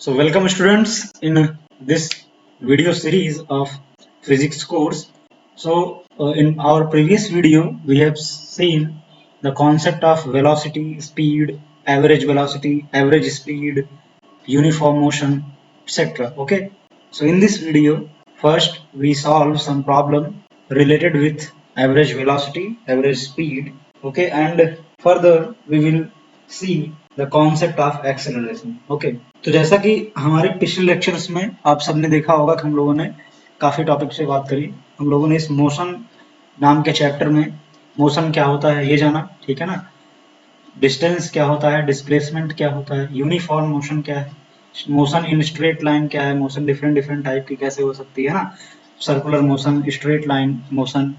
So welcome students in this video series of physics course. So in our previous video we have seen the concept of velocity, speed, average speed, uniform motion, etc. Okay. So in this video first we solve some problem related with average velocity, average speed. Okay, and further we will see the concept of acceleration. Okay. तो जैसा कि हमारे पिछले lectures में आप सबने देखा होगा कि हम लोगों ने काफी टॉपिक से बात करी। हम लोगों ने इस मोशन नाम के चैप्टर में मोशन क्या होता है ये जाना, ठीक है ना। डिस्टेंस क्या होता है, डिस्प्लेसमेंट क्या होता है, यूनिफॉर्म मोशन क्या है, मोशन इन स्ट्रेट लाइन क्या है, मोशन डिफरेंट डिफरेंट टाइप की कैसे हो सकती है ना, circular motion, straight line motion,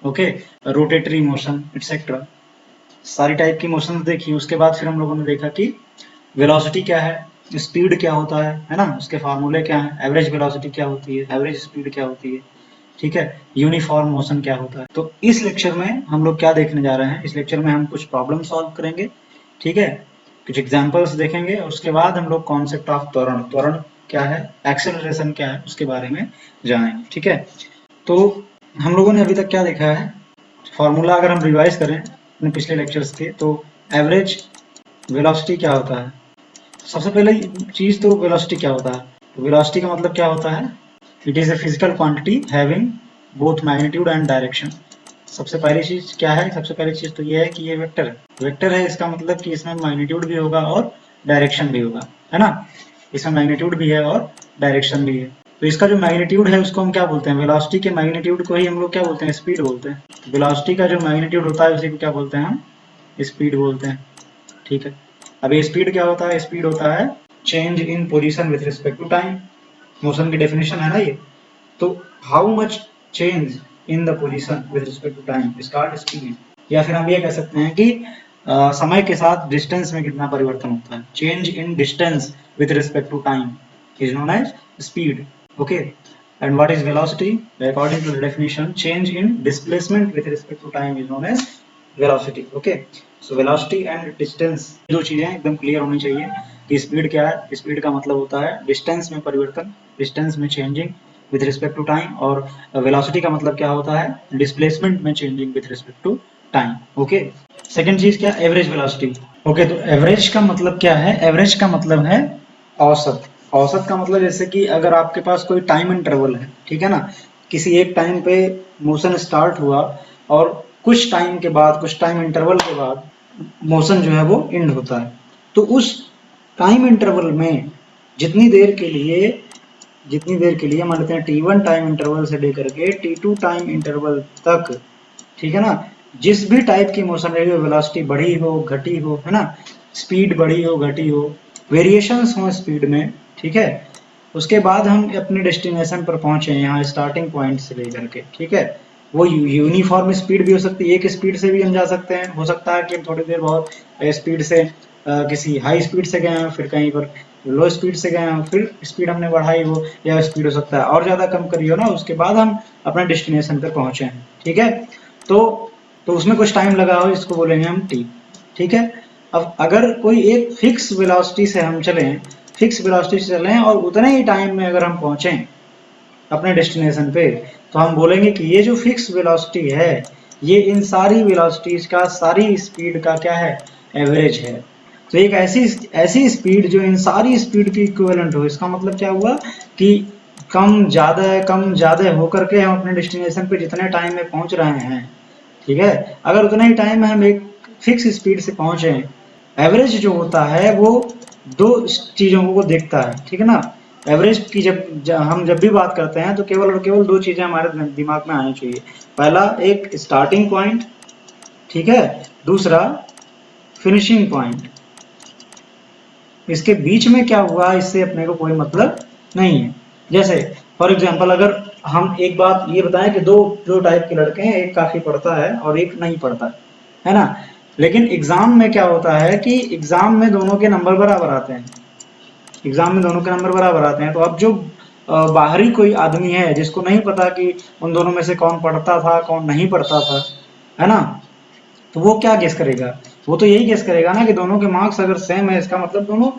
okay, rotatory motion etcetera, सारी टाइप की मोशन देखी। उसके बाद फिर हम लोगों ने देखा कि वेलोसिटी क्या है, स्पीड क्या होता है ना, उसके फार्मूले क्या है, एवरेज वेलोसिटी क्या होती है, एवरेज स्पीड क्या होती है, ठीक है, यूनिफॉर्म मोशन क्या होता है। तो इस लेक्चर में हम लोग क्या देखने जा रहे हैं, इस लेक्चर में हम कुछ प्रॉब्लम सॉल्व करेंगे, ठीक है, कुछ एग्जांपल्स देखेंगे और उसके बाद हम लोग कॉन्सेप्ट ऑफ त्वरण, त्वरण क्या है, एक्सेलरेशन क्या है, उसके बारे में जानेंगे, ठीक है। तो हम लोगों ने अभी तक क्या देखा है, फॉर्मूला अगर हम रिवाइज करें अपने पिछले लेक्चर्स के, तो एवरेज वेलोसिटी क्या होता है। सबसे पहले चीज तो वेलोसिटी क्या होता है, तो वेलोसिटी का मतलब क्या होता है, it is a physical quantity having both magnitude and direction. सबसे पहली चीज क्या है, सबसे पहली चीज तो ये है कि ये वेक्टर है, वेक्टर है, इसका मतलब कि इसमें मैग्नीट्यूड भी होगा और डायरेक्शन भी होगा, है ना, इसमें मैग्नीट्यूड भी है और डायरेक्शन भी है। तो इसका जो मैग्नीट्यूड है उसको हम क्या बोलते हैं, वेलोसिटी के मैग्नीट्यूड को ही हम लोग क्या बोलते हैं, स्पीड बोलते हैं। वेलोसिटी का जो मैग्नीट्यूड होता है उसी को क्या बोलते हैं हम, स्पीड बोलते हैं, ठीक है। अब ये स्पीड क्या होता है, स्पीड होता है change in position with respect to time, motion की डेफिनेशन है ना ये। तो how much change in the position with respect to time is called speed, या फिर हम ये कह सकते हैं कि समय के साथ डिस्टेंस में कितना परिवर्तन होता है, change in distance with respect to time is known as speed, okay. And what is velocity? According to the definition, change in displacement with respect to time is known as velocity. Okay. So velocity and distance, दो चीजें एकदम clear होनी चाहिए कि speed क्या है। Speed का मतलब होता है डिस्टेंस में परिवर्तन, डिस्टेंस में changing with respect to time, और वेलोसिटी का मतलब क्या होता है, डिस्प्लेसमेंट में changing with respect to time, okay. Second चीज क्या, एवरेज वेलोसिटी, ओके। तो एवरेज का मतलब क्या है, एवरेज का मतलब है औसत। औसत का मतलब जैसे कि अगर आपके पास कोई टाइम इंटरवल है, ठीक है ना, किसी एक टाइम पे मोशन स्टार्ट हुआ और कुछ टाइम के बाद, कुछ टाइम इंटरवल के बाद मोशन जो है वो एंड होता है। तो उस टाइम इंटरवल में जितनी देर के लिए, जितनी देर के लिए मान लेते हैं t1 टाइम इंटरवल से लेकर के t2 टाइम इंटरवल तक, ठीक है ना, जिस भी टाइप की मोशन रही हो, वेलोसिटी बढ़ी हो घटी हो, है ना, स्पीड बढ़ी हो घटी हो, वेरिएशंस हो स्पीड में, ठीक है, उसके बाद हम अपने डेस्टिनेशन पर पहुंचे, यहाँ स्टार्टिंग पॉइंट से लेकर के, ठीक है। वो यूनिफॉर्म स्पीड भी हो सकती है, एक स्पीड से भी हम जा सकते हैं, हो सकता है कि हम थोड़ी देर बहुत स्पीड से किसी हाई स्पीड से गए हैं, फिर कहीं पर लो स्पीड से गए हैं, फिर स्पीड हमने बढ़ाई हो, या स्पीड हो सकता है और ज्यादा कम करी हो ना, उसके बाद हम अपने डेस्टिनेशन पर पहुंचे हैं, ठीक है। तो उसमें कुछ टाइम लगा हो, इसको बोलेंगे हम टी, ठीक है। अब अगर कोई एक फिक्स वेलोसिटी से हम चलें, फिक्स वेलोसिटी से चलें और उतने ही टाइम में अगर हम पहुंचे अपने डेस्टिनेशन पे, तो हम बोलेंगे कि ये जो फिक्स वेलोसिटी है, ये इन सारी वेलोसिटीज का, सारी स्पीड का क्या है, एवरेज है। तो एक ऐसी स्पीड जो इन सारी स्पीड की इक्विवेलेंट हो, इसका मतलब क्या हुआ कि कम ज्यादा होकर के हम अपने डेस्टिनेशन पे जितने टाइम में पहुंच रहे हैं, ठीक है, अगर उतने ही टाइम में हम एक फिक्स स्पीड से पहुंचे, एवरेज जो होता है वो दो चीजों को देखता है, ठीक है ना। एवरेज की हम जब भी बात करते हैं तो केवल और केवल दो चीजें हमारे दिमाग में आनी चाहिए। पहला एक स्टार्टिंग पॉइंट, ठीक है, दूसरा फिनिशिंग पॉइंट। इसके बीच में क्या हुआ इससे अपने को कोई मतलब नहीं है। जैसे फॉर एग्जांपल अगर हम एक बात ये बताएं कि दो टाइप के लड़के हैं, एक काफी पढ़ता है और एक नहीं पढ़ता है ना, लेकिन एग्जाम में क्या होता है कि एग्जाम में दोनों के नंबर बराबर आते हैं, एग्जाम में दोनों के नंबर बराबर आते हैं। तो अब जो बाहरी कोई आदमी है जिसको नहीं पता कि उन दोनों में से कौन पढ़ता था कौन नहीं पढ़ता था, है ना, तो वो क्या गेस करेगा, वो तो यही गेस करेगा ना कि दोनों के मार्क्स अगर सेम है, इसका मतलब दोनों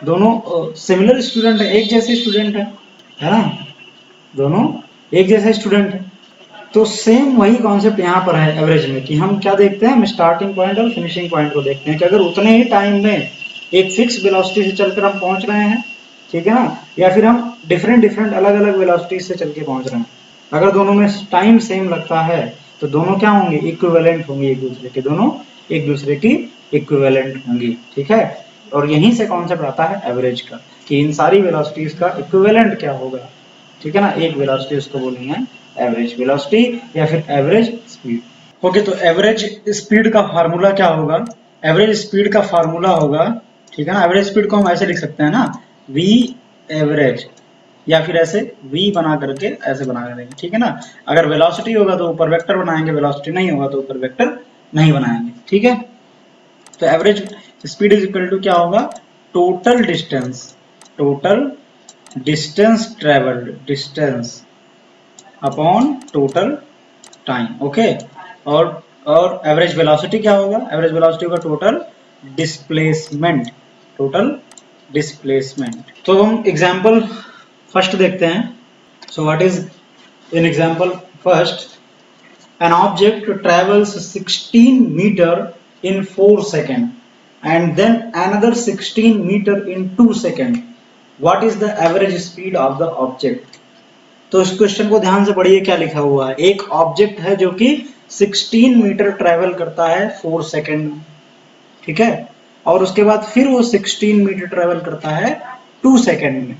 दोनों सिमिलर स्टूडेंट है, एक जैसे स्टूडेंट है ना, दोनों एक जैसे स्टूडेंट है। तो सेम वही कॉन्सेप्ट यहाँ पर है एवरेज में, कि हम क्या देखते हैं, हम स्टार्टिंग पॉइंट और फिनिशिंग पॉइंट को देखते हैं कि अगर उतने ही टाइम में एक फिक्स वेलोसिटी से चलकर हम पहुंच रहे हैं, ठीक है ना, या फिर हम डिफरेंट अलग अलग वेलोसिटी से चल के पहुंच रहे हैं, अगर दोनों में टाइम सेम लगता है तो दोनों क्या होंगे, इक्विवेलेंट होंगे एक दूसरे के, दोनों एक दूसरे की इक्विवेलेंट होंगी, ठीक है। और यहीं से कॉन्सेप्ट आता है एवरेज का, कि इन सारी वेलोसिटीज का इक्विवेलेंट क्या होगा, ठीक है ना, एक वेलोसिटी उसको बोलनी है एवरेज वेलोसिटी या फिर एवरेज स्पीड। ओके, तो एवरेज स्पीड का फार्मूला क्या होगा, एवरेज स्पीड का फार्मूला होगा, ठीक है ना, एवरेज स्पीड को हम ऐसे लिख सकते हैं ना, v एवरेज, या फिर ऐसे v बना करके ऐसे बना देंगे, ठीक है ना। अगर वेलोसिटी होगा तो ऊपर वेक्टर बनाएंगे, वेलोसिटी नहीं होगा तो ऊपर वेक्टर नहीं बनाएंगे, ठीक है। तो average speed is equal to क्या होगा, total distance travelled, distance upon total time, okay. और एवरेज वेलोसिटी क्या होगा, एवरेज वेलोसिटी होगा टोटल डिस्प्लेसमेंट। तो हम एग्जांपल फर्स्ट देखते हैं। So what is in example first, an object travels 16 meter in 4 seconds and then another 16 meter in 2 seconds. What is the average speed of the object? तो इस question को ध्यान से पढ़िए, क्या लिखा हुआ है, एक ऑब्जेक्ट है जो कि 16 मीटर ट्रेवल करता है 4 सेकंड में, ठीक है, और उसके बाद फिर वो 16 मीटर ट्रेवल करता है 2 सेकंड में।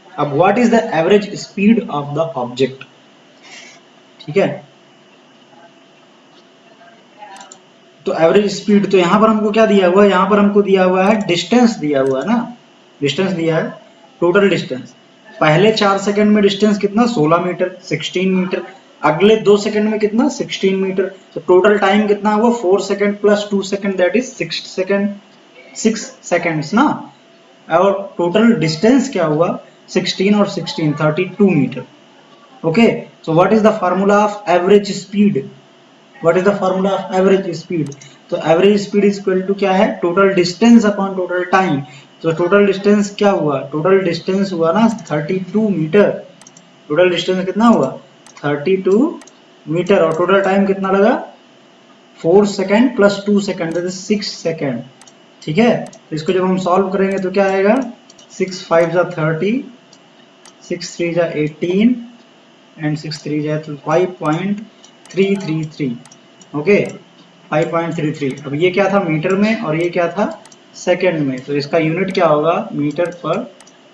अब what is the average speed of the object, ठीक है। तो एवरेज स्पीड, तो यहां पर हमको क्या दिया हुआ है, यहां पर हमको दिया हुआ है डिस्टेंस दिया हुआ है ना, डिस्टेंस दिया है, टोटल डिस्टेंस। पहले 4 सेकंड में डिस्टेंस कितना, 16 मीटर, 16 मीटर, अगले 2 सेकंड में कितना, 16 मीटर, तो टोटल टाइम कितना हुआ, 4 second plus 2 second, that is 6 second, 6 seconds ना। और टोटल डिस्टेंस क्या हुआ, 16 और 16 32 metre, okay. So what is the formula of average speed, what is the formula of average speed, तो average speed is equal to क्या है, total distance upon total time. तो total distance क्या हुआ, total distance हुआ ना 32 metre, total distance कितना हुआ 32 मीटर, और टोटल टाइम कितना लगा 4 second plus 2 second, that is 6 second, ठीक है। तो इसको जब हम सॉल्व करेंगे तो क्या आएगा, 6 5 जा 30, 6 3 जा 18 एंड 6 3 जा 5.333, ओके 5.33। अब ये क्या था मीटर में और ये क्या था सेकंड में, तो इसका यूनिट क्या होगा, मीटर पर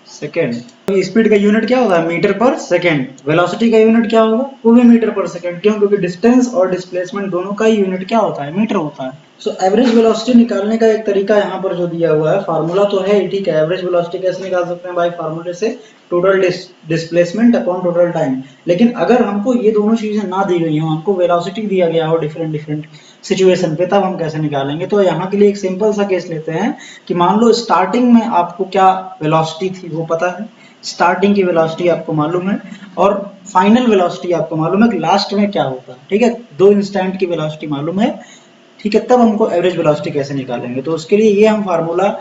सेकंड। तो स्पीड का यूनिट क्या होगा, मीटर पर सेकंड। वेलोसिटी का यूनिट क्या होगा, वो भी मीटर पर सेकंड, क्यों, क्योंकि डिस्टेंस और डिस्प्लेसमेंट दोनों का यूनिट क्या होता है, मीटर होता है। सो एवरेज वेलोसिटी निकालने का एक तरीका यहाँ पर जो दिया हुआ है, फार्मूला तो है, ठीक है। एवरेज वेलोसिटी कैसे निकाल सकते हैं भाई, फार्मूले से total displacement upon total time. लेकिन अगर हमको ये दोनों चीजें ना दी गई हो, हमको वेलोसिटी दिया गया हो डिफरेंट सिचुएशन पे, तब हम कैसे निकालेंगे। तो यहाँ के लिए एक सिंपल सा केस लेते हैं कि मान लो स्टार्टिंग में आपको क्या वेलोसिटी थी वो पता है, स्टार्टिंग की वेलोसिटी आपको मालूम है, और फाइनल वेलोसिटी आपको मालूम है कि लास्ट में क्या होगा, ठीक है, दो इंस्टेंट की वेलोसिटी मालूम है, ठीक है। तब हमको एवरेज वेलोसिटी कैसे निकालेंगे, तो उसके लिए ये हम फार्मूला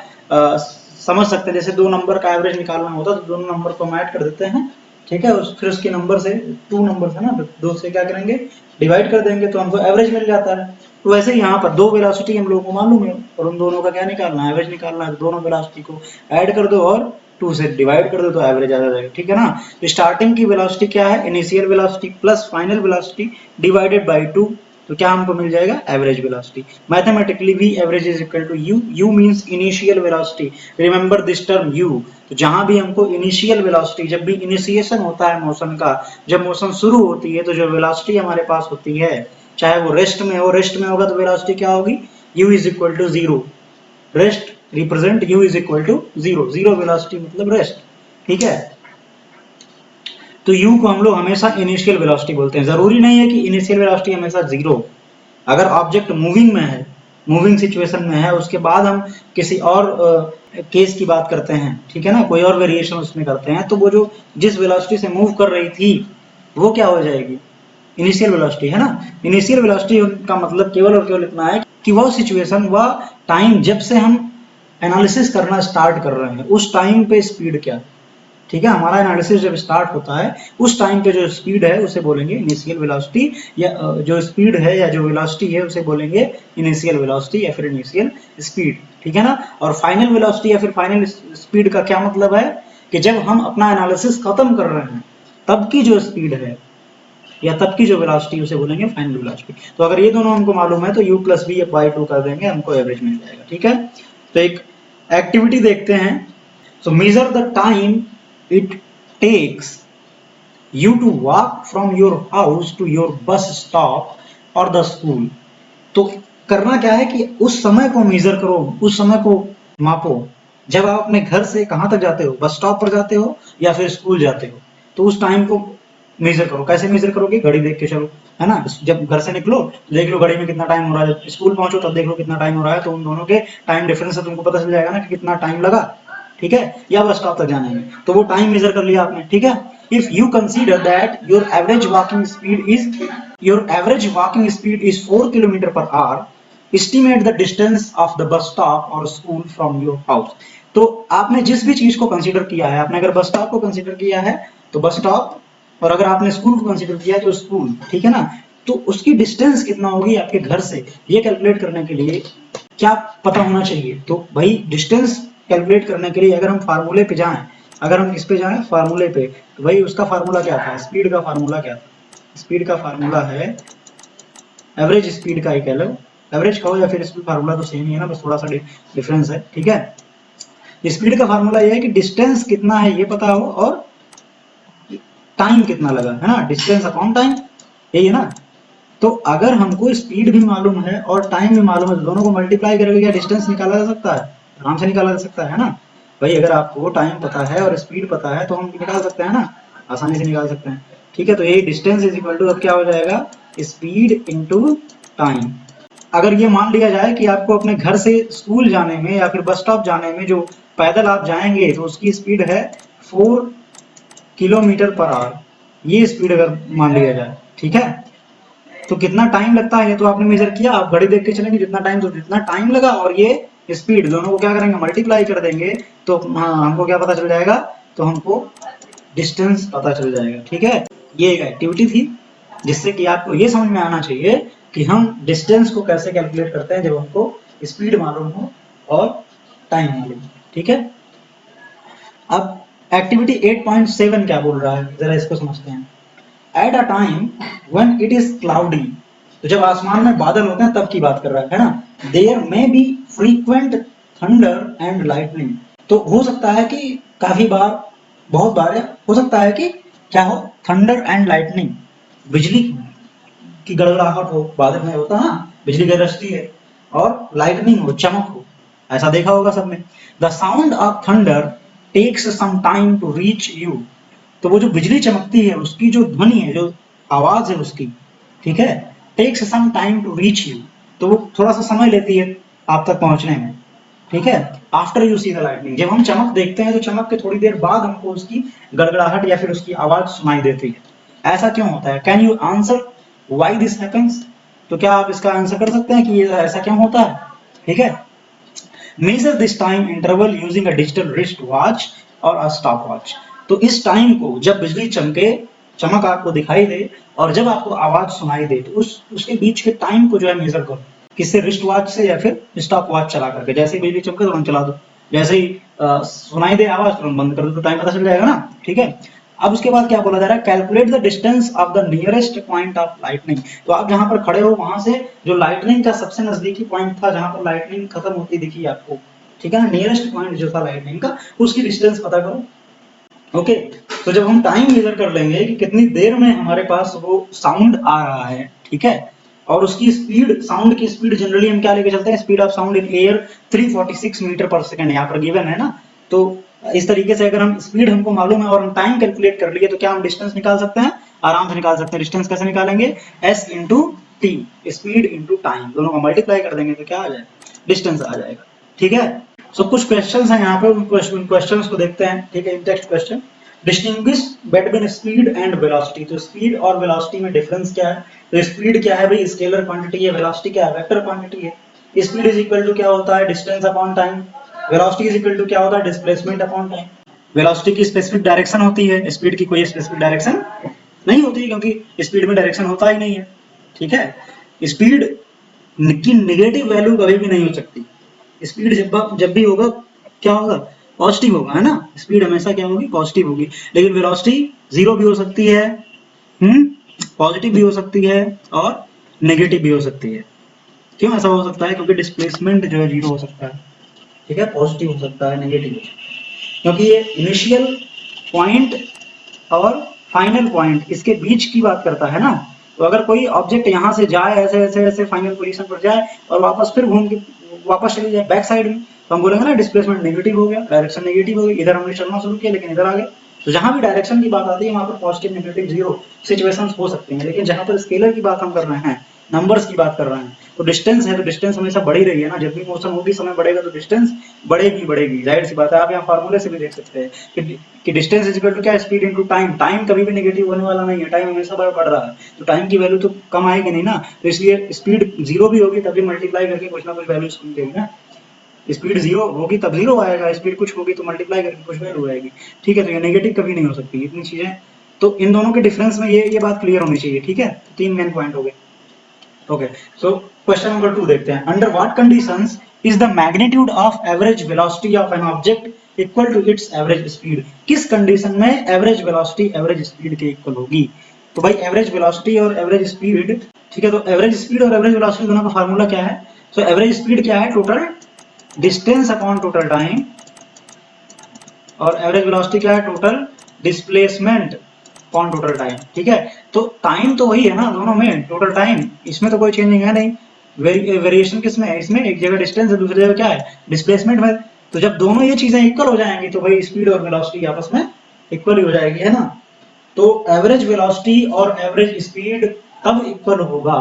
समझ सकते हैं। जैसे दो नंबर का एवरेज निकालना होता है तो दोनों नंबर को हम ऐड कर देते हैं, ठीक है, फिर उसके नंबर से 2 नंबर है ना, दो से क्या करेंगे, डिवाइड कर देंगे, तो हमको एवरेज मिल जाता है। तो वैसे ही यहाँ पर दो वेलोसिटी हम लोगों को मालूम है और उन दोनों का क्या निकालना है, एवरेज निकालना है। दोनों वेलोसिटी को ऐड कर दो और 2 से डिवाइड कर दो तो एवरेज आ जाएगा, ठीक है ना। तो स्टार्टिंग की वेलोसिटी क्या है, initial velocity plus final velocity divided by 2, तो क्या हमको मिल जाएगा, average velocity. Mathematically v average is equal to u, u means initial velocity, remember this term u। तो जहां भी हमको इनिशियल वेलोसिटी, जब भी इनिशिएशन होता है मोशन का, जब मोशन शुरू होती है तो जो वेलोसिटी हमारे पास होती है, चाहे वो रेस्ट में हो, रेस्ट में होगा तो वेलोसिटी क्या होगी, u is equal to 0, rest represent u is equal to 0, 0 velocity मतलब रेस्ट, ठीक है। तो u को हम लोग हमेशा इनिशियल वेलोसिटी बोलते हैं। जरूरी नहीं है कि इनिशियल वेलोसिटी हमेशा 0, अगर ऑब्जेक्ट मूविंग में है, मूविंग सिचुएशन में है, उसके बाद हम किसी और केस की बात करते हैं, ठीक है ना, कोई और वेरिएशन उसमें करते हैं, तो वो जो जिस वेलोसिटी से मूव कर रही थी वो क्या हो जाएगी, इनिशियल वेलोसिटी, है ना। इनिशियल वेलोसिटी का मतलब केवल और केवल इतना है कि वह सिचुएशन, वह टाइम जब से हम एनालिसिस करना स्टार्ट कर रहे हैं उस टाइम पे स्पीड क्या है, ठीक है। हमारा एनालिसिस जब स्टार्ट होता है उस टाइम पे जो स्पीड है उसे बोलेंगे इनिशियल वेलोसिटी, या जो स्पीड है या जो वेलोसिटी है उसे बोलेंगे इनिशियल वेलोसिटी या फिर इनिशियल स्पीड, ठीक है ना। और फाइनल वेलोसिटी या फिर फाइनल स्पीड का क्या मतलब है कि जब हम अपना एनालिसिस खत्म कर रहे हैं तब की जो स्पीड है या तब की जो वेलोसिटी उसे बोलेंगे फाइनल वेलोसिटी। तो अगर ये दोनों हमको मालूम है तो u प्लस बी बाई 2 कर देंगे, हमको एवरेज मिल जाएगा, ठीक है। तो एक एक्टिविटी देखते हैं। So measure the time it takes you to walk from your house to your bus stop or the school। तो करना क्या है कि उस समय को मेजर करो, उस समय को मापो जब आप अपने घर से कहां तक जाते हो, बस स्टॉप पर जाते हो या फिर स्कूल जाते हो, तो उस टाइम को मेजर करो। कैसे मेजर करोगे, घड़ी देख के चलो, है ना। जब घर से निकलो देख लो घड़ी में कितना टाइम हो रहा है, जब स्कूल पहुंचो तब देख लो कितना टाइम हो रहा है, तो उन दोनों के टाइम डिफरेंस से तुमको पता चल जाएगा ना कि कितना टाइम लगा, ठीक है, या बस स्टॉप तक जाने में, तो वो टाइम मेजर कर लिया आपने, ठीक है। If you consider that your average walking speed is 4 kilometre per our, estimate the distance of the bus stop or school from your house। तो आपने जिस भी चीज को कंसीडर किया है, आपने अगर बस स्टॉप को कंसीडर किया है तो बस स्टॉप, और अगर आपने स्कूल को कंसीडर किया है तो स्कूल, ठीक है ना। तो उसकी डिस्टेंस कितना होगी आपके घर से, ये कैलकुलेट करने के लिए क्या पता होना चाहिए। तो भाई डिस्टेंस कैलकुलेट करने के लिए अगर हम फार्मूले पे जाएं, अगर हम किस पे जाएं, फार्मूले पे, तो भाई उसका फार्मूला क्या था, स्पीड का फार्मूला क्या था। स्पीड का फार्मूला है, एवरेज स्पीड का ही कह लो, एवरेज कहो या फिर स्पीड, फार्मूला तो सेम ही है ना, बस थोड़ा सा डिफरेंस है, ठीक है। स्पीड का फार्मूला ये है कि डिस्टेंस कितना है ये पता हो और टाइम कितना लगा, है ना, डिस्टेंस अपॉन टाइम, यही है ना। तो अगर हमको स्पीड भी मालूम है और टाइम भी मालूम है, दोनों को मल्टीप्लाई करके क्या डिस्टेंस निकाला जा सकता है, आराम से निकाला जा सकता है ना। भाई अगर आपको टाइम पता है और स्पीड पता है तो हम निकाल सकते हैं ना, आसानी से निकाल सकते हैं, ठीक है। तो यही डिस्टेंस इज इक्वल टू अब क्या हो जाएगा, स्पीड इंटू टाइम। अगर ये मान लिया जाए कि आपको अपने घर से स्कूल जाने में या फिर बस स्टॉप जाने में जो पैदल आप जाएंगे तो उसकी स्पीड है 4 किलोमीटर पर आवर, ये स्पीड अगर मान लिया जाए, ठीक है। तो कितना टाइम लगता है ये तो आपने मेजर किया, आप घड़ी देख के चलेंगे जितना टाइम, तो जितना टाइम लगा और ये स्पीड, दोनों को क्या करेंगे, मल्टीप्लाई कर देंगे, तो हाँ हमको क्या पता चल जाएगा, तो हमको डिस्टेंस पता चल जाएगा, ठीक है। ये एक एक्टिविटी थी जिससे कि आपको ये समझ में आना चाहिए कि हम डिस्टेंस को कैसे कैलकुलेट करते हैं जब हमको स्पीड मालूम हो और टाइम मालूम हो, ठीक है। अब एक्टिविटी 8.7 क्या बोल रहा है, जरा इसको समझते हैं। At a time when it is cloudy, तो जब आसमान में बादल होते हैं तब की बात कर रहा है ना। There may be frequent thunder and lightning, तो हो सकता है कि काफी बार, बहुत बार हो सकता है कि क्या हो, थंडर एंड लाइटनिंग, बिजली की गड़गड़ाहट हो, बादल में होता है बिजली गरजती है, और लाइटनिंग हो, चमक हो, ऐसा देखा होगा सबने। The sound of thunder takes some time to reach you, तो वो जो बिजली चमकती है उसकी जो ध्वनि है, जो आवाज है उसकी, ठीक है, takes some time to reach you, तो वो थोड़ा सा समय लेती है आप तक पहुंचने में, ठीक है। After you see the lightning, जब हम चमक देखते हैं तो चमक के थोड़ी देर बाद हमको उसकी गड़गड़ाहट या फिर उसकी आवाज सुनाई देती है। ऐसा क्यों होता है, can you answer why this happens, तो क्या आप इसका आंसर कर सकते हैं कि ये ऐसा क्यों होता है, ठीक है। Measure this time interval using a digital wrist watch और अ स्टॉप वॉच, तो इस टाइम को जब बिजली चमके, चमक आपको दिखाई दे और जब आपको आवाज सुनाई दे, तो उसके बीच के टाइम को जो है मेजर करो, किससे, रिस्ट वॉच से या फिर स्टॉप वॉच चला करके। जैसे ही बिजली चमके तुरंत चला दो, जैसे ही सुनाई दे आवाज तुरंत बंद कर दो, तो टाइम पता चल जाएगा ना, ठीक है। अब उसके बाद क्या बोला जा रहा है, calculate the distance of the nearest point of lightning, तो आप जहां पर खड़े हो वहां से जो लाइटनिंग का सबसे नजदीकी पॉइंट था, जहां पर लाइटनिंग खत्म होती दिखी आपको, ठीक है ना, नियरेस्ट पॉइंट जो था लाइटनिंग का, उसकी डिस्टेंस पता करो, ओके। तो जब हम टाइम मेजर कर लेंगे कि कितनी देर में हमारे पास वो साउंड आ रहा है, ठीक है, और उसकी स्पीड, साउंड की स्पीड जनरली हम क्या लेके चलते हैं, speed of sound in air 346 metre per second यहाँ पर गिवन है ना। तो इस तरीके से अगर हम स्पीड हमको मालूम है और हम टाइम कैलकुलेट कर लिए, तो क्या हम डिस्टेंस निकाल सकते हैं, आराम से निकाल सकते हैं। डिस्टेंस कैसे निकालेंगे, S into T, speed into time, दोनों को मल्टीप्लाई कर देंगे तो क्या आ जाएगा, डिस्टेंस आ जाएगा, ठीक है। सो कुछ क्वेश्चंस हैं यहाँ पे, उन क्वेश्चंस को देखते हैं, ठीक है। Text question, distinguish between speed and velocity, तो स्पीड और वेलोसिटी में डिफरेंस क्या है। तो स्पीड क्या है भाई, स्केलर क्वांटिटी है, वेलोसिटी क्या है, वेक्टर क्वांटिटी है। स्पीड इज इक्वल टू क्या होता है, distance upon time, velocity is equal to क्या होता है, डिस्प्लेसमेंट अपॉन टाइम। वेलोसिटी की स्पेसिफिक डायरेक्शन होती है, स्पीड की कोई स्पेसिफिक डायरेक्शन नहीं होती है, क्योंकि स्पीड में डायरेक्शन होता ही नहीं है। ठीक है, स्पीड की नेगेटिव वैल्यू कभी भी नहीं हो सकती। स्पीड जब भी होगा क्या होगा, पॉजिटिव होगा, है ना। स्पीड हमेशा क्या होगी, पॉजिटिव होगी। लेकिन वेलोसिटी जीरो भी हो सकती है, पॉजिटिव भी हो सकती है और नेगेटिव भी हो सकती है। क्यों ऐसा हो सकता है, क्योंकि डिस्प्लेसमेंट जो है जीरो हो सकता है। ठीक है, पॉजिटिव हो सकता है, नेगेटिव हो सकता है, क्योंकि ये इनिशियल पॉइंट और फाइनल पॉइंट इसके बीच की बात करता है ना। तो अगर कोई ऑब्जेक्ट यहाँ से जाए ऐसे ऐसे ऐसे फाइनल पोजीशन पर जाए और वापस फिर घूम के वापस चली जाए बैक साइड में, तो हम बोलेंगे ना डिस्प्लेसमेंट नेगेटिव हो गया, डायरेक्शन नेगेटिव हो गई। इधर हमने चलना शुरू किया लेकिन इधर आ गए। तो जहां भी डायरेक्शन की बात आती है वहां पर पॉजिटिव नेगेटिव जीरो सिचुएशंस हो सकते हैं। लेकिन जहां पर स्केलर की बात हम कर रहे हैं, नंबर्स की बात कर रहे हैं, तो डिस्टेंस है तो डिस्टेंस हमेशा बढ़ ही रही है ना। जब भी मोशन होगी, समय बढ़ेगा तो डिस्टेंस बढ़ेगी बढ़ेगी, जाहिर सी बात है। आप यहाँ फार्मूले से भी देख सकते हैं कि डिस्टेंस इज इक्वल टू क्या, स्पीड इनटू टाइम। टाइम कभी भी नेगेटिव होने वाला नहीं है, टाइम हमेशा बढ़ रहा है, तो टाइम की वैल्यू तो कम आएगी नहीं ना। तो इसलिए स्पीड जीरो भी होगी तभी मल्टीप्लाई करके कुछ ना कुछ वैल्यू देगी ना। स्पीड जीरो होगी तब जीरो आएगा, स्पीड कुछ होगी तो मल्टीप्लाई करके कुछ वैल्यू आएगी। ठीक है, तो ये नेगेटिव कभी नहीं हो सकती, इतनी चीजें। तो इन दोनों के डिफरेंस में ये बात क्लियर होनी चाहिए। ठीक है, तीन मेन पॉइंट हो गए। ओके, सो क्वेश्चन नंबर 2 देखते हैं। Under what conditions is the magnitude of average velocity of an object equal to its average speed? किस कंडीशन में एवरेज वेलोसिटी एवरेज स्पीड के इक्वल होगी? तो भाई एवरेज वेलोसिटी और एवरेज स्पीड, ठीक है, तो एवरेज स्पीड और एवरेज वेलोसिटी दोनों का फार्मूला क्या है? सो एवरेज स्पीड क्या है, total distance upon total time, और एवरेज वेलोसिटी क्या है, total displacement upon total time. ठीक है, तो टाइम तो वही है ना दोनों में, टोटल टाइम, इसमें तो कोई चेंजिंग है नहीं। वेरिएशन किसमें है, इसमें एक जगह डिस्टेंस है, दूसरी जगह क्या है, डिस्प्लेसमेंट है। तो जब दोनों ये चीजें इक्वल हो जाएंगी तो भाई स्पीड और वेलोसिटी आपस में इक्वल ही हो जाएगी, है ना। तो एवरेज वेलोसिटी और एवरेज स्पीड तब इक्वल होगा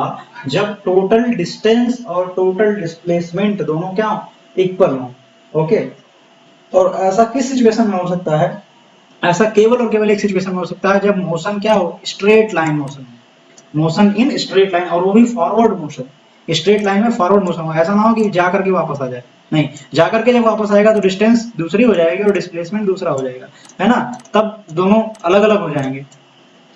जब टोटल डिस्टेंस और टोटल डिस्प्लेसमेंट दोनों क्या इक्वल हो। ओके, और ऐसा किस सिचुएशन में हो सकता है? ऐसा केवल और केवल एक सिचुएशन में हो सकता है जब मोशन क्या हो, straight line motion, motion in straight line, और वो भी फॉरवर्ड मोशन। स्ट्रेट लाइन में फॉरवर्ड मोशन हो, ऐसा ना हो कि जा करके वापस आ जाए, नहीं, जा करके जब वापस आएगा तो डिस्टेंस दूसरी हो जाएगी और डिस्प्लेसमेंट दूसरा हो जाएगा, है ना। तब दोनों अलग अलग हो जाएंगे।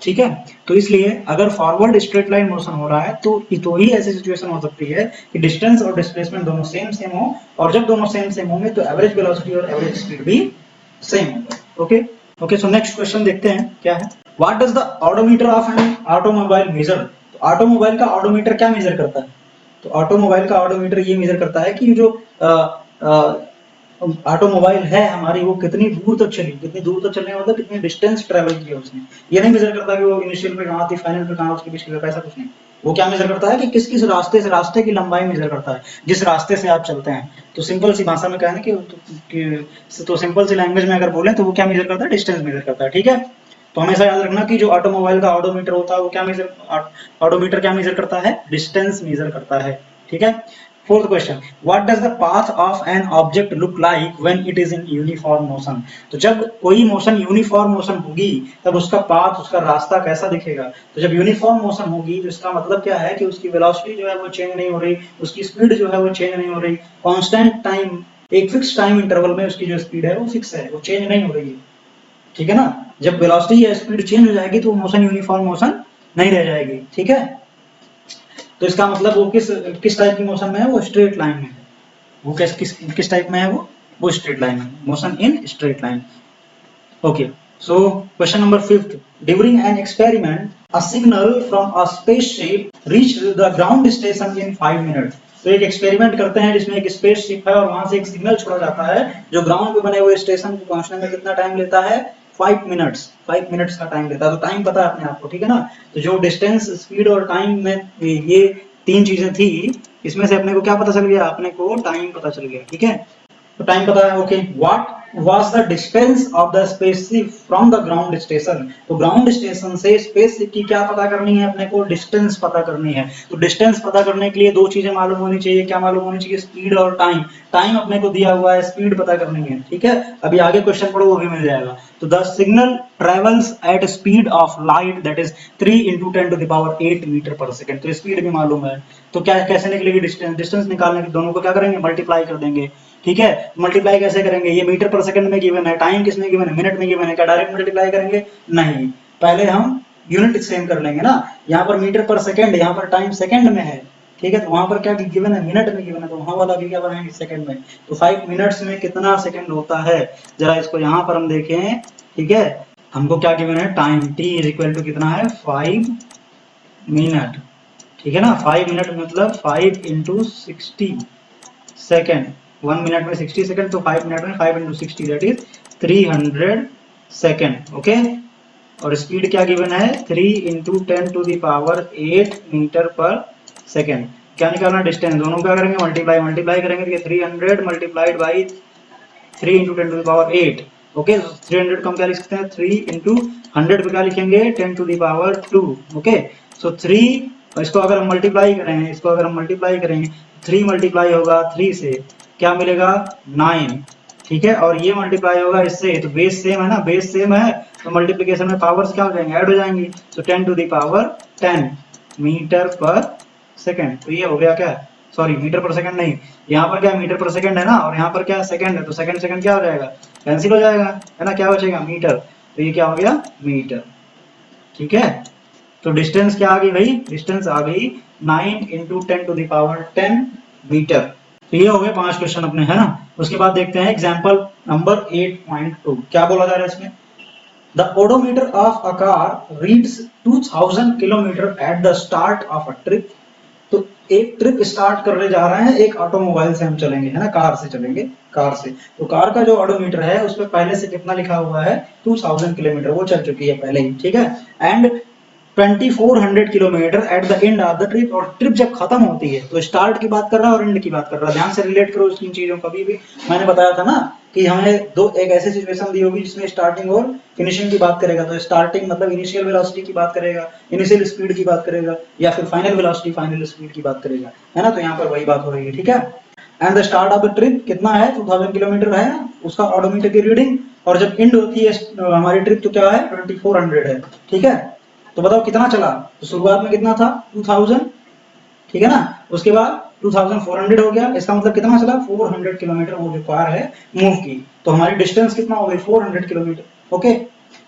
ठीक है, तो इसलिए अगर फॉरवर्ड स्ट्रेट लाइन मोशन हो रहा है तो ही ऐसी सिचुएशन हो सकती है कि डिस्टेंस और डिस्प्लेसमेंट दोनों सेम सेम हो, और जब दोनों सेम सेम होंगे तो एवरेज वेलोसिटी और एवरेज स्पीड भी सेम होगा। Okay okay, so next question देखते हैं क्या है। What does the odometer of an automobile measure? तो ऑटोमोबाइल का ऑडोमीटर क्या मेजर करता है? तो ऑटोमोबाइल का ऑडोमीटर ये मेजर करता है कि जो ऑटोमोबाइल है हमारी वो कितनी दूर तक चली, कितनी दूर तक चलने मतलब कितनी डिस्टेंस ट्रेवल किया उसने। ये नहीं मेजर करता कि वो इनिशियल पे कहाँ थी, फाइनल पे कहाँ, उसके बीच की ऐसा कुछ नहीं। वो क्या मेजर करता है कि किस किस रास्ते से, रास्ते की लंबाई मेजर करता है, जिस रास्ते से आप चलते हैं। तो सिंपल सी भाषा में कहना तो सिंपल सी लैंग्वेज में अगर बोले तो वो क्या मेजर करता है, डिस्टेंस मेजर करता है। ठीक है, तो हमेशा याद रखना कि जो ऑटोमोबाइल का ऑडोमीटर होता है वो क्या मेजर, ऑडोमीटर क्या मेजर करता है, डिस्टेंस मेजर करता है। ठीक है, fourth question, what does the path of an object look like when it is in uniform motion? तो जब कोई मोशन यूनिफॉर्म मोशन होगी तब उसका पाथ, उसका रास्ता कैसा दिखेगा? तो जब यूनिफॉर्म मोशन होगी तो इसका मतलब क्या है कि उसकी वेलोसिटी जो है वो चेंज नहीं हो रही, उसकी स्पीड जो है वो चेंज नहीं हो रही, कांस्टेंट टाइम, एक फिक्स टाइम इंटरवल में उसकी जो स्पीड है वो फिक्स है, वो चेंज नहीं हो रही है। ठीक है ना, जब वेलोसिटी या स्पीड चेंज हो जाएगी तो मोशन यूनिफॉर्म मोशन नहीं रह जाएगी। ठीक है, तो इसका मतलब वो किस टाइप की मोशन में है, वो स्ट्रेट लाइन में है। वो किस टाइप में है, वो स्ट्रेट लाइन में, motion in straight line. Okay, so question number 5, during an experiment a signal from a spaceship reached the ground station in 5 minutes. तो एक एक्सपेरिमेंट करते हैं जिसमें एक स्पेसशिप है और वहां से एक सिग्नल छोड़ा जाता है जो ग्राउंड पे बने हुए स्टेशन को पहुंचने में कितना टाइम लेता है, 5 मिनट्स, 5 मिनट्स का टाइम लेता है। तो टाइम पता है अपने आपको, ठीक है ना। तो जो डिस्टेंस, स्पीड और टाइम में ये तीन चीजें थी, इसमें से अपने को क्या पता चल गया, अपने को टाइम पता चल गया। ठीक है, तो टाइम पता है। Okay, what was the distance of the spaceship from the ground station? तो ग्राउंड स्टेशन से स्पेसशिप की क्या पता करनी है अपने को, डिस्टेंस पता करनी है। तो डिस्टेंस पता करने के लिए दो चीजें मालूम होनी चाहिए, क्या मालूम होनी चाहिए, स्पीड और टाइम। टाइम अपने को दिया हुआ है, स्पीड पता करनी है। ठीक है, अभी आगे क्वेश्चन पढ़ो वो भी मिल जाएगा। तो the signal travels at speed of light that is 3 × 10⁸ metre per second. तो स्पीड भी मालूम है, तो क्या कैसे निकलेगी डिस्टेंस? डिस्टेंस निकालने के दोनों को क्या करेंगे, मल्टीप्लाई कर देंगे। ठीक है। मल्टीप्लाई कैसे करेंगे, ये मीटर पर सेकंड में गिवन है, टाइम किसमें गिवन है, मिनट में गिवन है, क्या डायरेक्ट मल्टीप्लाई करेंगे, नहीं, पहले हम यूनिट सेम कर लेंगे ना। यहाँ पर मीटर पर सेकंड, यहाँ पर टाइम सेकंड में है, ठीक है, तो वहां पर क्या गिवन है, मिनट में गिवन है, तो वहां वाला भी क्या बनाएंगे, सेकंड में। तो 5 मिनट्स में कितना सेकंड होता है, जरा इसको यहाँ पर हम देखें, ठीक है। हमको क्या गिवन है, time t is equal to कितना है, 5 मिनट, ठीक है ना। 5 मिनट मतलब 5 इंटू 60 सेकेंड, 1 मिनट में 60 सेकेंड, तो 5 मिनट में 5 into 60 that is 300 second, okay. और स्पीड क्या गिवन है, 3 into 10 to the power 8 metre per second. क्या निकालना, डिस्टेंस, दोनों क्या करेंगे, मल्टीप्लाई, मल्टीप्लाई करेंगे तो 300 multiplied by 3 into 10 to the power 8, ओके। 300 को हम क्या लिख सकते हैं, 3 इंटू 100 पे क्या लिखेंगे, 10 टू द पावर 2, ओके। सो 3, इसको अगर हम मल्टीप्लाई करें, इसको अगर हम मल्टीप्लाई करें, 3 मल्टीप्लाई होगा 3 से, क्या मिलेगा, 9, ठीक है। और ये मल्टीप्लाई होगा इससे, तो बेस सेम है ना, बेस सेम है, तो मल्टीप्लिकेशन में पावर्स क्या हो जाएंगे, ऐड हो जाएंगे, तो 10 to the power 10 metre per second. तो ये हो गया क्या, सॉरी मीटर पर सेकंड नहीं, यहाँ पर क्या मीटर पर सेकंड है ना, और यहाँ पर क्या सेकंड है, तो सेकंड सेकंड क्या हो जाएगा, कैंसिल हो जाएगा, है ना, क्या बचेगा, मीटर, तो ये क्या हो गया, मीटर, ठीक है। तो डिस्टेंस क्या आ गई भाई, डिस्टेंस आ गई 9 into 10 to the power 10 metre. तो ये हो गए 5 क्वेश्चन अपने, है ना। उसके बाद देखते हैं एग्जाम्पल नंबर 8.2, क्या बोला जा रहा है इसमें, the odometer of a car reads 2000 kilometre at the start of a trip. तो एक ट्रिप स्टार्ट करने जा रहे हैं, एक ऑटोमोबाइल से हम चलेंगे, है ना, कार से चलेंगे, कार से। तो कार का जो ऑडोमीटर है उसमें पहले से कितना लिखा हुआ है, 2000 किलोमीटर, वो चल चुकी है पहले ही, ठीक है। And 2400 kilometre at the end of the trip, और ट्रिप जब खत्म होती है, तो स्टार्ट की बात कर रहा है और एंड की बात कर रहा है, ध्यान से रिलेट करो इन चीजों को। कभी भी मैंने बताया था ना कि हमें एक ऐसी सिचुएशन दी होगी जिसमें स्टार्टिंग और फिनिशिंग की बात करेगा, तो स्टार्टिंग मतलब इनिशियल वेलोसिटी की बात करेगा, इनिशियल स्पीड की बात करेगा, या फिर फाइनल वेलोसिटी, फाइनल स्पीड की बात करेगा, है ना। तो यहाँ पर वही बात हो रही है, ठीक है। And the start of the trip कितना है, 2000 किलोमीटर है उसका ऑडोमीटर की रीडिंग, और जब एंड होती है हमारी ट्रिप तो क्या है, 2400 है, ठीक है। तो बताओ कितना चला, तो शुरुआत में कितना था, 2000, ठीक है ना, उसके बाद 2400 हो गया, इसका मतलब कितना चला, 400 किलोमीटर वो जो कार है मूव की, तो हमारी डिस्टेंस कितना हो गई, 400 kilometre, okay.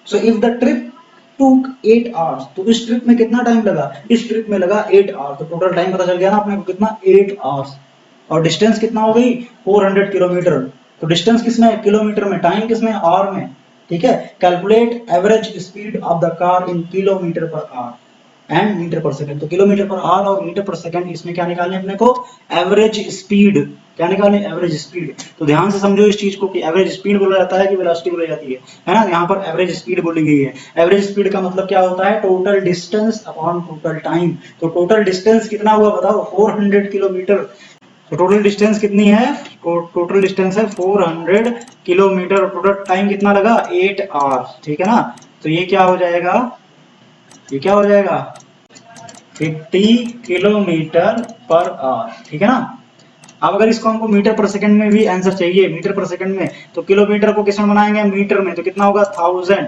So if the trip टूक 8 आवर्स, तो इस ट्रिप में कितना टाइम लगा, इस ट्रिप में लगा 8 आवर्स, तो टोटल टाइम पता चल गया ना अपने को कितना, 8 आवर्स, और डिस्टेंस कितना हो गई, 400 किलोमीटर। तो डिस्टेंस किसमें, किलोमीटर में, टाइम किसमें, आवर में, ठीक है। Calculate average speed of the car in kilometre per hour and metre per second. तो किलोमीटर पर आवर और मीटर पर सेकंड, इसमें क्या निकालने अपने को, एवरेज स्पीड, क्या निकालने, एवरेज स्पीड। तो ध्यान से समझो इस चीज को कि एवरेज स्पीड बोला जाता है कि वेलोसिटी बोली जाती है ना। यहाँ पर एवरेज स्पीड बोली गई है। एवरेज स्पीड का मतलब क्या होता है, total distance upon total time. तो टोटल डिस्टेंस कितना हुआ बताओ, 400 किलोमीटर। तो टोटल डिस्टेंस कितनी है, टोटल डिस्टेंस है 400 किलोमीटर, टोटल टाइम कितना लगा, 8 आवर्स, ठीक है ना। तो ये क्या हो जाएगा, ये क्या हो जाएगा, 50 किलोमीटर पर आवर, ठीक है ना। अब अगर इसको हमको मीटर पर सेकंड में भी आंसर चाहिए, मीटर पर सेकंड में, तो किलोमीटर को किसमें बनाएंगे, मीटर में, तो कितना होगा 1000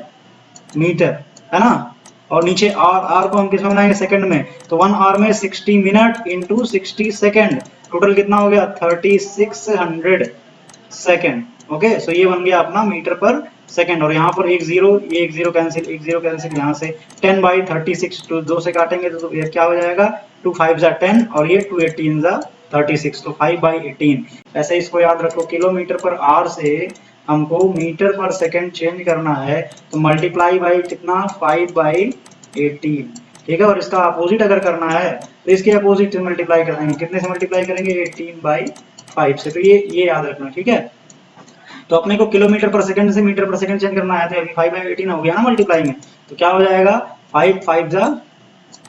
मीटर, है ना। और नीचे आर, आर को हम किसमें बनाएंगे, सेकंड में, तो 1 आवर में 60 मिनट इंटू 60 सेकंड, टोटल कितना हो गया 3600 सेकंड, ओके। सो ये बन गया अपना मीटर पर सेकंड। और यहाँ पर एक जीरो, ये एक जीरो कैंसिल, एक जीरो कैंसिल, यहाँ से 10 बाई 36 तो 2 से काटेंगे तो ये क्या हो जाएगा, 2 5 जा 10 और ये 2 18 जा 36, तो 5 बाई 18। ऐसे इसको याद रखो, किलोमीटर पर आवर से हमको मीटर पर सेकंड चेंज करना है, तो मल्टीप्लाई बाई कितना, 5 बाई 18, ठीक है। और इसका अपोजिट अगर करना है तो इसके अपोजिट मल्टीप्लाई कर देंगे, कितने से मल्टीप्लाई करेंगे, 18 बाई 5 से। तो ये याद रखना, ठीक है। तो अपने को किलोमीटर पर सेकंड से मीटर पर सेकंड चेंज करना है, तो अभी 5 बाई 18 हो गया ना मल्टीप्लाई में, तो क्या हो जाएगा, 5 5 जा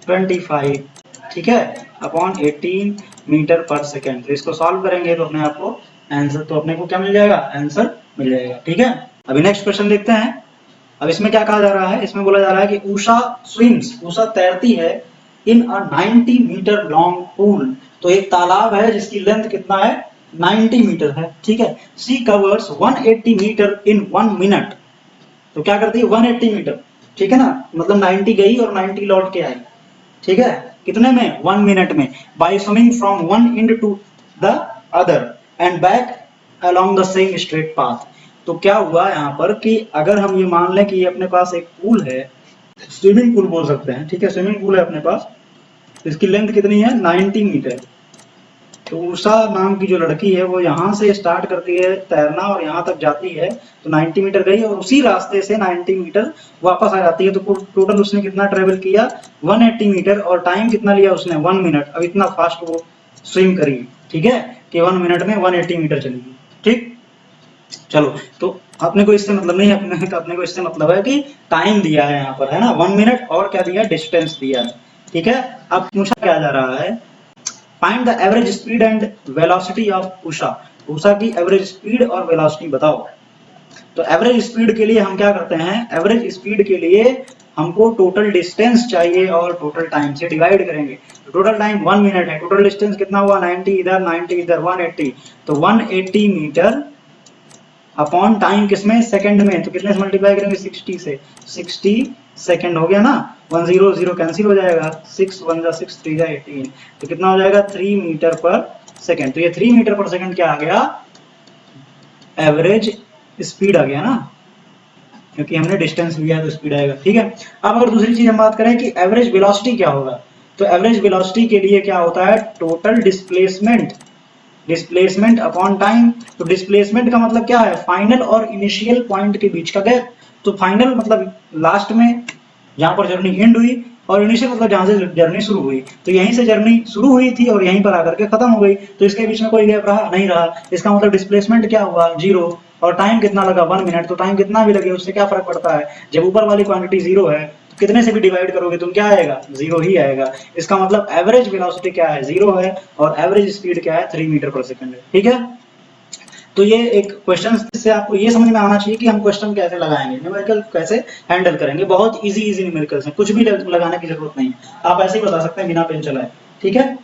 25, ठीक है, अपॉन 18 मीटर पर सेकंड। तो इसको सॉल्व करेंगे तो अपने आप को आंसर, तो अपने को क्या मिल जाएगा, आंसर मिल जाएगा, ठीक है। अभी नेक्स्ट क्वेश्चन देखते हैं। अब इसमें क्या कहा जा रहा है, इसमें बोला जा रहा है कि उषा स्विम्स, उषा तैरती है इन अ 90 मीटर लॉन्ग पूल। तो एक तालाब है जिसकी लेंथ कितना है, 90 मीटर है, ठीक है। सी कवर्स 180 मीटर इन 1 मिनट। तो क्या करती है, 180 मीटर, ठीक है ना, मतलब 90 गई और 90 लौट के आई, ठीक है, कितने में, 1 मिनट में, by swimming from one end to the other end back along the same straight path। तो क्या हुआ यहाँ पर कि अगर हम ये मान लें कि ये अपने पास एक पूल है, स्विमिंग पूल बोल सकते हैं, ठीक है, स्विमिंग पूल है अपने पास, इसकी लेंथ कितनी है 90 मीटर। तो उषा नाम की जो लड़की है वो यहाँ से स्टार्ट करती है तैरना और यहाँ तक जाती है, तो 90 मीटर गई और उसी रास्ते से 90 मीटर वापस आ जाती है। तो टोटल उसने कितना ट्रेवल किया 180 मीटर, और टाइम कितना लिया उसने 1 मिनट। अब इतना फास्ट वो स्विम करी, ठीक है, कि 1 मिनट में 180 मीटर चलेगी। ठीक, चलो, तो अपने को इससे मतलब नहीं, अपने को इससे मतलब है कि टाइम दिया है यहाँ पर, है ना, 1 मिनट, और क्या दिया, डिस्टेंस दिया है, ठीक है। अब पूछा क्या जा रहा है, find the average speed and velocity of Usha. Usha की एवरेज स्पीड और वेलोसिटी बताओ। तो एवरेज स्पीड के लिए हम क्या करते हैं, एवरेज स्पीड के लिए हमको टोटल डिस्टेंस चाहिए और टोटल टाइम से डिवाइड करेंगे। तो टोटल टाइम 1 मिनट है, टोटल डिस्टेंस कितना हुआ 90 इधर 90 इधर 180, तो 180 मीटर अपॉन टाइम किसमें, सेकंड में। तो कितने से मल्टीप्लाई करेंगे 60 से, 60 सेकंड हो गया ना, 100 कैंसिल हो जाएगा, 6 1 जा 6 3 जा 18, तो कितना हो जाएगा 3 मीटर पर सेकंड। तो ये 3 मीटर पर सेकंड क्या आ गया, एवरेज स्पीड आ गया ना, क्योंकि हमने डिस्टेंस लिया तो स्पीड आएगा, ठीक है। अब अगर दूसरी चीज हम बात करें कि एवरेज वेलोसिटी क्या होगा, तो एवरेज वेलोसिटी के लिए क्या होता है, total displacement, displacement upon time. तो डिस्प्लेसमेंट का मतलब क्या है, फाइनल और इनिशियल पॉइंट के बीच का गैप। तो फाइनल मतलब लास्ट में जहां पर जर्नी एंड हुई, और इनिशियल मतलब जहां से जर्नी शुरू हुई। तो यहीं से जर्नी शुरू हुई थी और यहीं पर आकर के खत्म हो गई, तो इसके बीच में कोई गैप रहा नहीं रहा। इसका मतलब डिस्प्लेसमेंट क्या हुआ, 0, और टाइम कितना लगा 1 मिनट। तो टाइम कितना भी लगे उससे क्या फर्क पड़ता है, जब ऊपर वाली क्वांटिटी 0 है तो कितने से भी डिवाइड करोगे तुम क्या आएगा, 0 ही आएगा। इसका मतलब एवरेज वेलोसिटी क्या है, 0 है, और एवरेज स्पीड क्या है 3 मीटर पर सेकंड है, ठीक है। तो ये एक क्वेश्चन से आपको ये समझ में आना चाहिए कि हम क्वेश्चन कैसे लगाएंगे, न्यूमेरिकल कैसे हैंडल करेंगे। बहुत इजी इजी न्यूमेरिकल्स हैं, कुछ भी लगाने की जरूरत नहीं, आप ऐसे ही बता सकते हैं बिना पेन चलाए, ठीक है।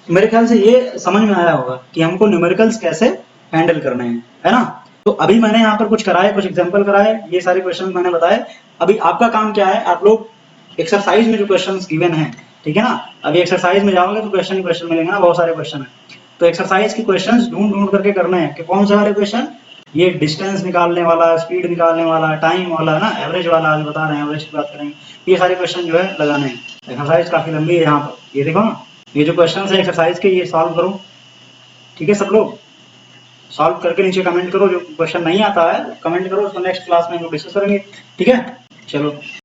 मेरे ख्याल से ये समझ में आया होगा कि हमको न्यूमेरिकल्स कैसे हैंडल करने हैं, है ना। तो अभी मैंने यहाँ पर कुछ कराए, कुछ एग्जाम्पल कराए, ये सारे क्वेश्चन मैंने बताए। अभी आपका काम क्या है, आप लोग एक्सरसाइज में जो क्वेश्चन गिवन है, ठीक है ना, अभी एक्सरसाइज में जाओगे तो क्वेश्चन ही क्वेश्चन मिलेंगे ना, बहुत सारे क्वेश्चन है। तो एक्सरसाइज के क्वेश्चंस ढूंढ ढूंढ करके करने हैं कि कौन से वाले क्वेश्चन, ये डिस्टेंस निकालने वाला, स्पीड निकालने वाला, टाइम वाला ना, एवरेज वाला आज बता रहे हैं, एवरेज की बात करेंगे, ये सारे क्वेश्चन जो है लगाने हैं। एक्सरसाइज काफी लंबी है यहाँ पर, ये देखो ना, ये जो क्वेश्चन है एक्सरसाइज के, ये सॉल्व करो, ठीक है। सब लोग सॉल्व करके नीचे कमेंट करो, जो क्वेश्चन नहीं आता है कमेंट करो, उसको नेक्स्ट क्लास में हम लोग डिस्कस करेंगे, ठीक है। चलो।